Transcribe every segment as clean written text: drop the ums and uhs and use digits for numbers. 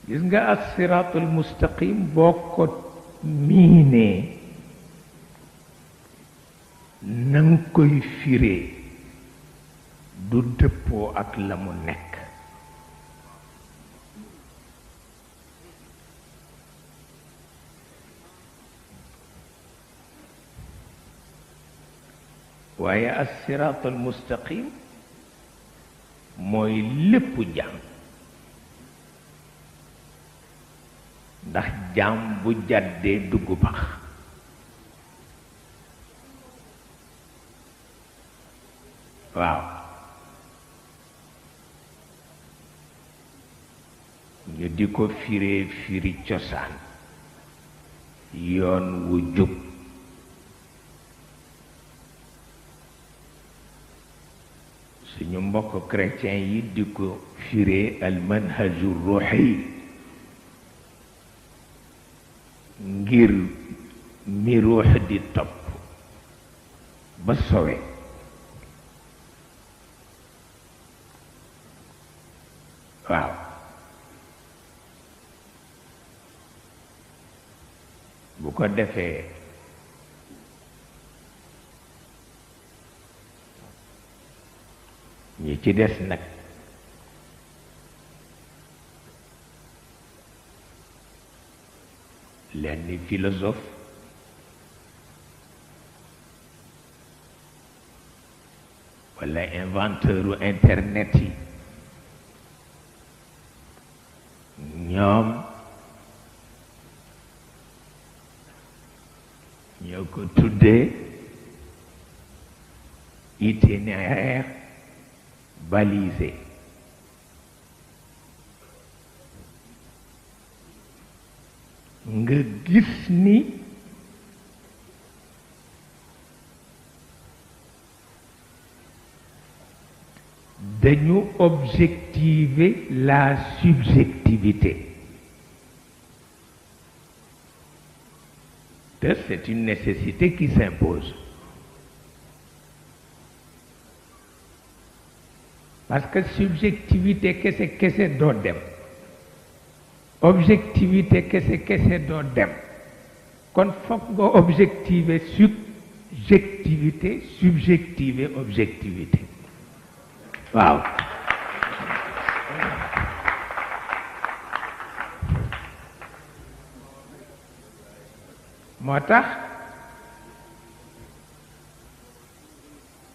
gis nga as-siraatul mustaqim boo ko miinee na nga koy firee du dëppoo ak la mu nekk. waaye as-siraatul mustaqim mooy lépp jaam, ndax jaam bu jàddee dugg pax. waaw ñu di ko firee firi cosaan, yoon wu jub. suñu mbokk chrétien yi di ko firee al manhaju ruuxi, ngir mi ruux di topp ba sowe. waaw bu ko defee ñi ci des nag lenn philosophe walla inventeuru internet yi ñoom ñoo ko tuddee itinéraire balisé. nga gis ni dañu objectiver la subjectivité. C'est une nécessité qui s'impose. Parce que subjectivité kese doo dem, objectivité kese doo dem, kon foog nga objectiver subjectivité, subjectiver objectivité. waaw moo tax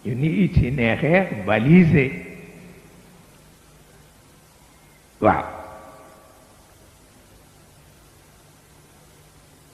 ñu ni itinéraire balisé. waaw